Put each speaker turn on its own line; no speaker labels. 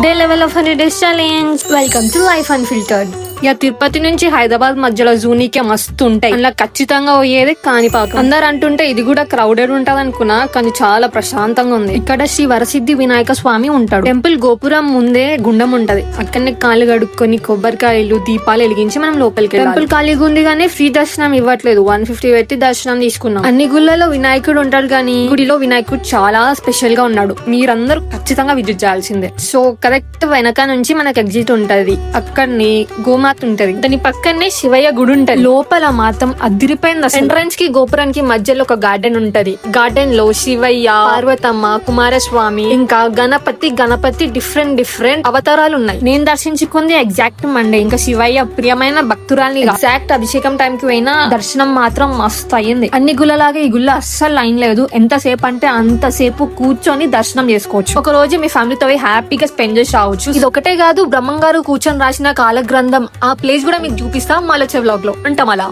Day level of 100 days challenge. Welcome to life unfiltered. ఇక తిరుపతి నుంచి హైదరాబాద్ మధ్యలో జూనీకే మస్తు ఉంటాయి. అలా ఖచ్చితంగా పోయేది కాణిపాకం. అందరు అంటుంటే ఇది కూడా క్రౌడెడ్ ఉంటది అనుకున్నా, కానీ చాలా ప్రశాంతంగా ఉంది. ఇక్కడ శ్రీ వరసిద్ధి వినాయక స్వామి ఉంటాడు. టెంపుల్ గోపురం ముందే గుండం ఉంటది. అక్కడనే కాళ్ళు కడుక్కొని కొబ్బరికాయలు దీపాలు వెలిగించి మనం లోపలికి వెళ్ళాలి. టెంపుల్ ఖాళీగా ఉంది కానీ ఫ్రీ దర్శనం ఇవ్వట్లేదు. 150 పెట్టి దర్శనం తీసుకున్నాం. అన్ని గుళ్ళలో వినాయకుడు ఉంటాడు కానీ గుడిలో వినాయకుడు చాలా స్పెషల్ గా ఉన్నాడు. మీరందరూ ఖచ్చితంగా విజిట్ చేయాల్సిందే. సో కరెక్ట్ వెనక నుంచి మనకు ఎగ్జిట్ ఉంటది. అక్కడని గోమాత ఉంటది. దాని పక్కనే శివయ్య గుడి ఉంటది. లోపల మాత్రం అదిరిపోయింది. ఎంట్రన్స్ కి గోపురానికి మధ్యలో ఒక గార్డెన్ ఉంటది. గార్డెన్ లో శివయ్య, పార్వతమ్మ, కుమారస్వామి ఇంకా గణపతి డిఫరెంట్ అవతారాలు ఉన్నాయి. నేను దర్శించుకుంది ఎగ్జాక్ట్ మండే. ఇంకా శివయ్య ప్రియమైన భక్తురాల్ని ఎగ్జాక్ట్ అభిషేకం టైం కి పోయినా దర్శనం మాత్రం మస్తు అయ్యింది. అన్ని గుళ్ళలాగా ఈ గుళ్ళ అస్సలు లైన్ లేదు. ఎంతసేపు అంటే అంతసేపు కూర్చొని దర్శనం చేసుకోవచ్చు. ఒక రోజు మీ ఫ్యామిలీతో హ్యాపీగా స్పెండ్ చేసి రావచ్చు. ఇది ఒకటే కాదు, బ్రహ్మంగారు కూర్చొని రాసిన కాల గ్రంథం ఆ ప్లేస్ కూడా మీకు చూపిస్తా మళ్ళీ వచ్చే వ్లాగ్ లో. అంటాం అలా.